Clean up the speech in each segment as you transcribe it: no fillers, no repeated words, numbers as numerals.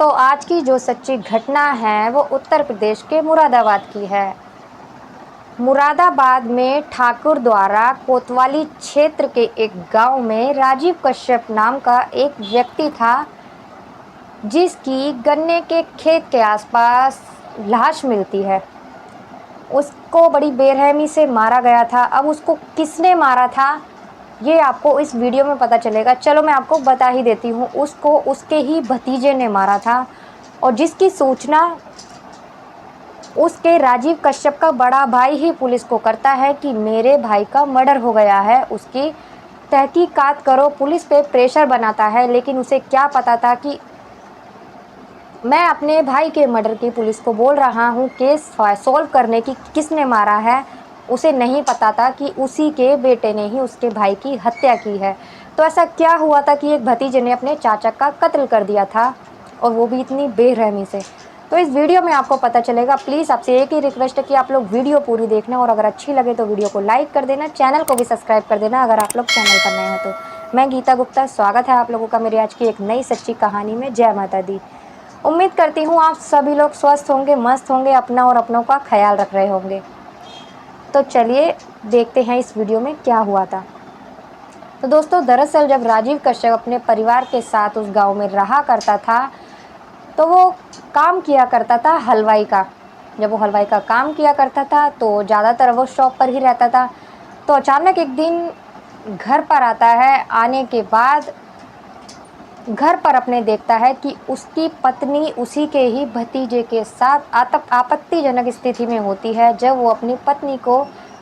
दोस्तों, आज की जो सच्ची घटना है वो उत्तर प्रदेश के मुरादाबाद की है। मुरादाबाद में ठाकुर द्वारा कोतवाली क्षेत्र के एक गांव में राजीव कश्यप नाम का एक व्यक्ति था, जिसकी गन्ने के खेत के आसपास लाश मिलती है। उसको बड़ी बेरहमी से मारा गया था। अब उसको किसने मारा था ये आपको इस वीडियो में पता चलेगा। चलो मैं आपको बता ही देती हूँ। उसको उसके ही भतीजे ने मारा था, और जिसकी सूचना उसके राजीव कश्यप का बड़ा भाई ही पुलिस को करता है कि मेरे भाई का मर्डर हो गया है, उसकी तहकीकात करो। पुलिस पे प्रेशर बनाता है, लेकिन उसे क्या पता था कि मैं अपने भाई के मर्डर की पुलिस को बोल रहा हूँ केस सॉल्व करने की, किसने मारा है। उसे नहीं पता था कि उसी के बेटे ने ही उसके भाई की हत्या की है। तो ऐसा क्या हुआ था कि एक भतीजे ने अपने चाचा का कत्ल कर दिया था, और वो भी इतनी बेरहमी से। तो इस वीडियो में आपको पता चलेगा। प्लीज़ आपसे एक ही रिक्वेस्ट है कि आप लोग वीडियो पूरी देखना, और अगर अच्छी लगे तो वीडियो को लाइक कर देना, चैनल को भी सब्सक्राइब कर देना अगर आप लोग चैनल पर नए हैं तो। मैं गीता गुप्ता, स्वागत है आप लोगों का मेरी आज की एक नई सच्ची कहानी में। जय माता दी। उम्मीद करती हूँ आप सभी लोग स्वस्थ होंगे, मस्त होंगे, अपना और अपनों का ख्याल रख रहे होंगे। तो चलिए देखते हैं इस वीडियो में क्या हुआ था। तो दोस्तों, दरअसल जब राजीव कश्यप अपने परिवार के साथ उस गांव में रहा करता था, तो वो काम किया करता था हलवाई का। जब वो हलवाई का काम किया करता था तो ज़्यादातर वो शॉप पर ही रहता था। तो अचानक एक दिन घर पर आता है। आने के बाद घर पर अपने देखता है कि उसकी पत्नी उसी के ही भतीजे के साथ आपत्तिजनक स्थिति में होती है। जब वो अपनी पत्नी को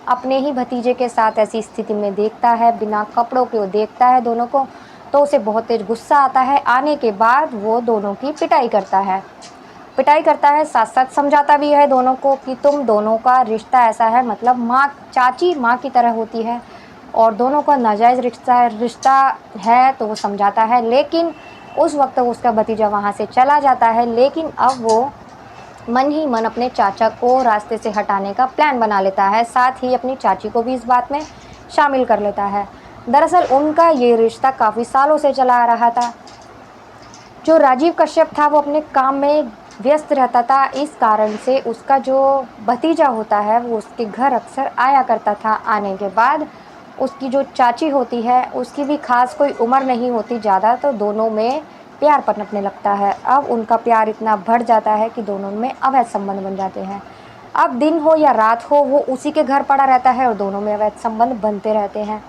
अपने ही भतीजे के साथ ऐसी स्थिति में देखता है, बिना कपड़ों के वो देखता है दोनों को, तो उसे बहुत तेज गुस्सा आता है। आने के बाद वो दोनों की पिटाई करता है। साथ साथ समझाता भी है दोनों को कि तुम दोनों का रिश्ता ऐसा है, मतलब माँ चाची माँ की तरह होती है, और दोनों का नाजायज़ रिश्ता है। तो वो समझाता है, लेकिन उस वक्त उसका भतीजा वहाँ से चला जाता है। लेकिन अब वो मन ही मन अपने चाचा को रास्ते से हटाने का प्लान बना लेता है, साथ ही अपनी चाची को भी इस बात में शामिल कर लेता है। दरअसल उनका ये रिश्ता काफ़ी सालों से चला आ रहा था। जो राजीव कश्यप था वो अपने काम में व्यस्त रहता था, इस कारण से उसका जो भतीजा होता है वो उसके घर अक्सर आया करता था। आने के बाद उसकी जो चाची होती है उसकी भी खास कोई उम्र नहीं होती ज़्यादा, तो दोनों में प्यार पनपने लगता है। अब उनका प्यार इतना बढ़ जाता है कि दोनों में अवैध संबंध बन जाते हैं। अब दिन हो या रात हो वो उसी के घर पड़ा रहता है और दोनों में अवैध संबंध बनते रहते हैं।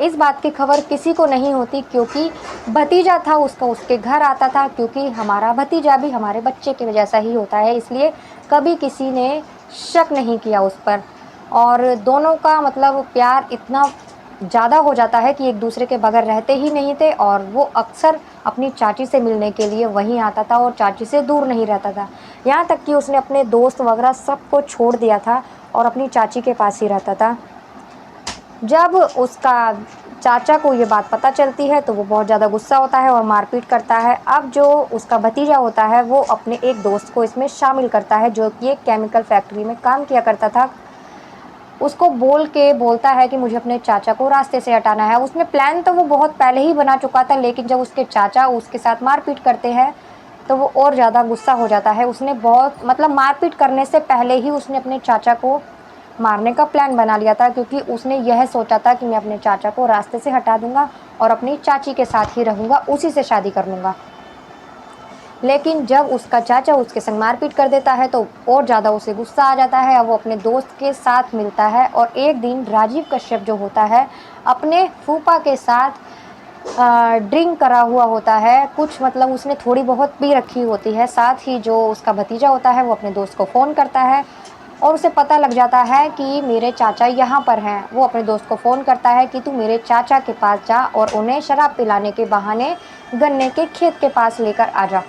इस बात की खबर किसी को नहीं होती, क्योंकि भतीजा था उसका उसके घर आता था, क्योंकि हमारा भतीजा भी हमारे बच्चे के जैसा ही होता है, इसलिए कभी किसी ने शक नहीं किया उस पर। और दोनों का मतलब प्यार इतना ज़्यादा हो जाता है कि एक दूसरे के बगैर रहते ही नहीं थे, और वो अक्सर अपनी चाची से मिलने के लिए वहीं आता था और चाची से दूर नहीं रहता था। यहाँ तक कि उसने अपने दोस्त वगैरह सबको छोड़ दिया था और अपनी चाची के पास ही रहता था। जब उसका चाचा को ये बात पता चलती है तो वो बहुत ज़्यादा गुस्सा होता है और मारपीट करता है। अब जो उसका भतीजा होता है वो अपने एक दोस्त को इसमें शामिल करता है, जो कि एक केमिकल फैक्ट्री में काम किया करता था। उसको बोलता है कि मुझे अपने चाचा को रास्ते से हटाना है। उसने प्लान तो वो बहुत पहले ही बना चुका था, लेकिन जब उसके चाचा उसके साथ मारपीट करते हैं तो वो और ज़्यादा गुस्सा हो जाता है। उसने बहुत मतलब मारपीट करने से पहले ही उसने अपने चाचा को मारने का प्लान बना लिया था, क्योंकि उसने यह सोचा था कि मैं अपने चाचा को रास्ते से हटा दूंगा और अपनी चाची के साथ ही रहूंगा, उसी से शादी कर लूँगा। लेकिन जब उसका चाचा उसके संग मारपीट कर देता है तो और ज़्यादा उसे गुस्सा आ जाता है। अब वो अपने दोस्त के साथ मिलता है, और एक दिन राजीव कश्यप जो होता है अपने फूफा के साथ ड्रिंक करा हुआ होता है कुछ, मतलब उसने थोड़ी बहुत पी रखी होती है। साथ ही जो उसका भतीजा होता है वो अपने दोस्त को फ़ोन करता है, और उसे पता लग जाता है कि मेरे चाचा यहाँ पर हैं। वो अपने दोस्त को फ़ोन करता है कि तू मेरे चाचा के पास जा और उन्हें शराब पिलाने के बहाने गन्ने के खेत के पास लेकर आ जा।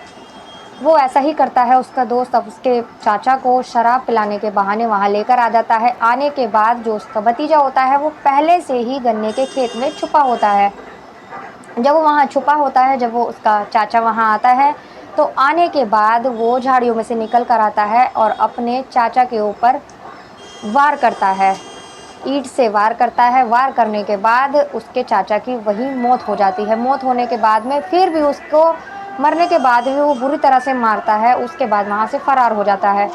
वो ऐसा ही करता है। उसका दोस्त अब उसके चाचा को शराब पिलाने के बहाने वहाँ लेकर आ जाता है। आने के बाद जो उसका भतीजा होता है वो पहले से ही गन्ने के खेत में छुपा होता है। जब वो वहाँ छुपा होता है, जब वो उसका चाचा वहाँ आता है, तो आने के बाद वो झाड़ियों में से निकल कर आता है और अपने चाचा के ऊपर वार करता है, ईंट से वार करता है। वार करने के बाद उसके चाचा की वहीं मौत हो जाती है। मौत होने के बाद में फिर भी उसको मरने के बाद भी वो बुरी तरह से मारता है। उसके बाद वहाँ से फ़रार हो जाता है।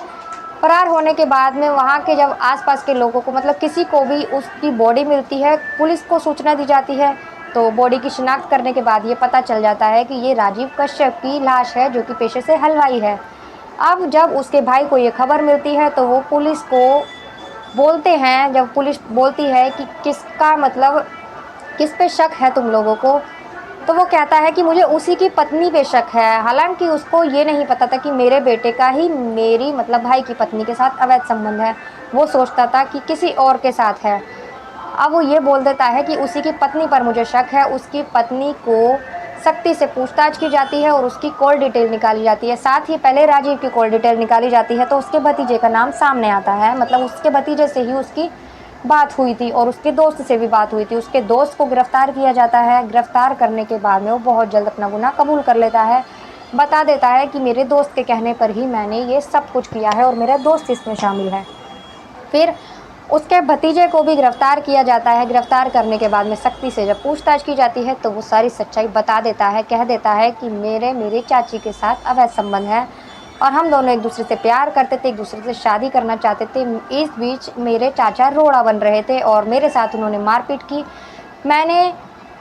फ़रार होने के बाद में वहाँ के जब आस-पास के लोगों को मतलब किसी को भी उसकी बॉडी मिलती है, पुलिस को सूचना दी जाती है, तो बॉडी की शिनाख्त करने के बाद ये पता चल जाता है कि ये राजीव कश्यप की लाश है, जो कि पेशे से हलवाई है। अब जब उसके भाई को ये खबर मिलती है तो वो पुलिस को बोलते हैं, जब पुलिस बोलती है कि किसका मतलब किस पे शक है तुम लोगों को, तो वो कहता है कि मुझे उसी की पत्नी पे शक है। हालाँकि उसको ये नहीं पता था कि मेरे बेटे का ही मेरी मतलब भाई की पत्नी के साथ अवैध संबंध है। वो सोचता था कि किसी और के साथ है। अब वो ये बोल देता है कि उसी की पत्नी पर मुझे शक है। उसकी पत्नी को सख्ती से पूछताछ की जाती है और उसकी कॉल डिटेल निकाली जाती है। साथ ही पहले राजीव की कॉल डिटेल निकाली जाती है तो उसके भतीजे का नाम सामने आता है। मतलब उसके भतीजे से ही उसकी बात हुई थी और उसके दोस्त से भी बात हुई थी। उसके दोस्त को गिरफ्तार किया जाता है। गिरफ्तार करने के बाद में वो बहुत जल्द अपना गुनाह कबूल कर लेता है। बता देता है कि मेरे दोस्त के कहने पर ही मैंने ये सब कुछ किया है और मेरा दोस्त इसमें शामिल है। फिर उसके भतीजे को भी गिरफ्तार किया जाता है। गिरफ्तार करने के बाद में सख्ती से जब पूछताछ की जाती है तो वो सारी सच्चाई बता देता है। कह देता है कि मेरी चाची के साथ अवैध संबंध है और हम दोनों एक दूसरे से प्यार करते थे, एक दूसरे से शादी करना चाहते थे। इस बीच मेरे चाचा रोड़ा बन रहे थे और मेरे साथ उन्होंने मारपीट की। मैंने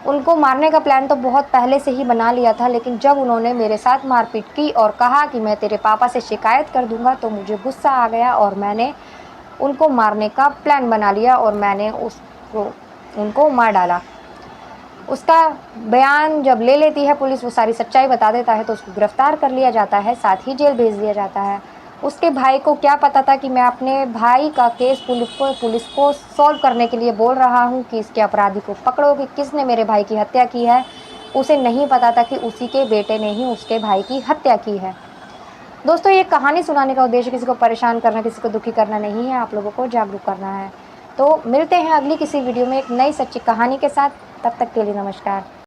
उनको मारने का प्लान तो बहुत पहले से ही बना लिया था, लेकिन जब उन्होंने मेरे साथ मारपीट की और कहा कि मैं तेरे पापा से शिकायत कर दूंगा तो मुझे गुस्सा आ गया और मैंने उनको मारने का प्लान बना लिया और मैंने उनको मार डाला। उसका बयान जब ले लेती है पुलिस, वो सारी सच्चाई बता देता है तो उसको गिरफ्तार कर लिया जाता है, साथ ही जेल भेज दिया जाता है। उसके भाई को क्या पता था कि मैं अपने भाई का केस पुलिस को सॉल्व करने के लिए बोल रहा हूँ कि इसके अपराधी को पकड़ो, कि किसने मेरे भाई की हत्या की है। उसे नहीं पता था कि उसी के बेटे ने ही उसके भाई की हत्या की है। दोस्तों, ये कहानी सुनाने का उद्देश्य किसी को परेशान करना, किसी को दुखी करना नहीं है, आप लोगों को जागरूक करना है। तो मिलते हैं अगली किसी वीडियो में एक नई सच्ची कहानी के साथ। तब तक के लिए नमस्कार।